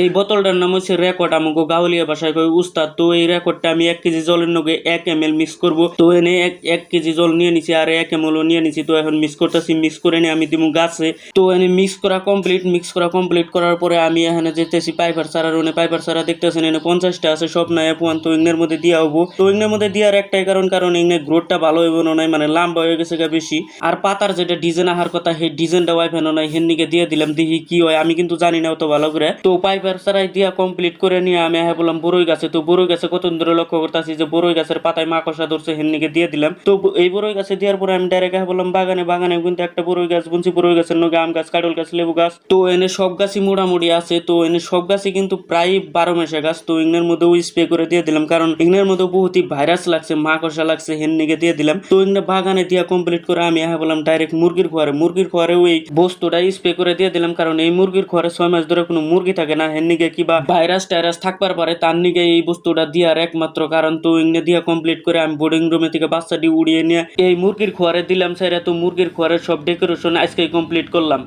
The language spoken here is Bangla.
এই বোতলটার নাম হচ্ছে রেকর্ড, আমাকে গাউলিয়া ভাষায় কই উস্তাদ। তো এই রেকর্ডটা আমি 1 কেজি জলের নগে 1 ml মিক্স করব। তো এনে 1 কেজি জল নিয়ে নিছি আর 1 ml নিয়ে নিছি। তো এখন মিক্স করতেছি, মিক্স করে নিয়ে আমি দিমু গাছে। তো এনে মিক্স করা কমপ্লিট করার পরে আমি এখানে যেতেছি পাইপার সারার ওনে। পাইপার সারা দেখতেছেন এনে 50টা আছে, সব নাই F1। তো ইংনের মধ্যে দিয়া হবো। তো ইংনের মধ্যে দিয়ার একটাই কারণ ইংনের গ্রোথটা ভালো হইব না, মানে লম্বা হয়ে গেছে গা বেশি। আর পাতার যেটা ডিজাইন আহার কথা সেই ডিজাইনটা ওয়াইফানো নাই, হেননিকে দিয়ে দিলাম, দেখি কি হয়। আমি কিন্তু জানি না অত ভালো করে। তো পাইপার সারাই দিয়া কমপ্লিট করে নিয়ে আমি বললাম বড়ই গাছে। তো বড়ই গাছে কত ধরে লক্ষ্য করতেছি যে বড়ই গাছের পাতায় মাকড়সা ধরছে, হেননিকে দিয়ে দিলাম। তো এই বড়ই গাছে দেওয়ার পরে আমি ডাইরেক্ট বললাম বাগানে কিন্তু একটা বড়ই গাছ বুনছি। বড়ই গাছের নগে আম গাছ, কাঁঠাল গাছ, লেবু গাছ। তো এনে সব গাছই মোটামুটি আছে। তো এনে সব গাছই কিন্তু প্রায় 12 মাসে গাছ। তো ইংনের মধ্যে স্প্রে করে দিয়ে দিলাম, কারণ ইংনের মধ্যে বহুতই ভাইরাস লাগছে, মাকড়সা লাগছে, হেননিকে দিয়ে দিলাম। তো ইংনে বাগানে দিয়া কমপ্লিট করে আমি বললাম ডাইরেক্ট মুরগির খোয়ারে ওই বস্তুটা স্প্রে করে দিয়ে দিলাম, কারণ এই মুরগির খোয়ারে 6 মাস ধরে কোনো মুরগি থাকে না, হেননিকে কিবা ভাইরাস টাইরাস থাকবার পারে, তার নিগে এই বস্তুটা দিয়ার একমাত্র কারণ। তো ইংনে দিয়া কমপ্লিট করে আমি বোর্ডিং রুমে থেকে বাচ্চাটি উড়িয়ে নিয়ে এই মুরগির খোয়ারে দিলাম। স্যার তো মুরগির খোয়ারের সব ডেকোরেশন আজকে কমপ্লিট করলাম।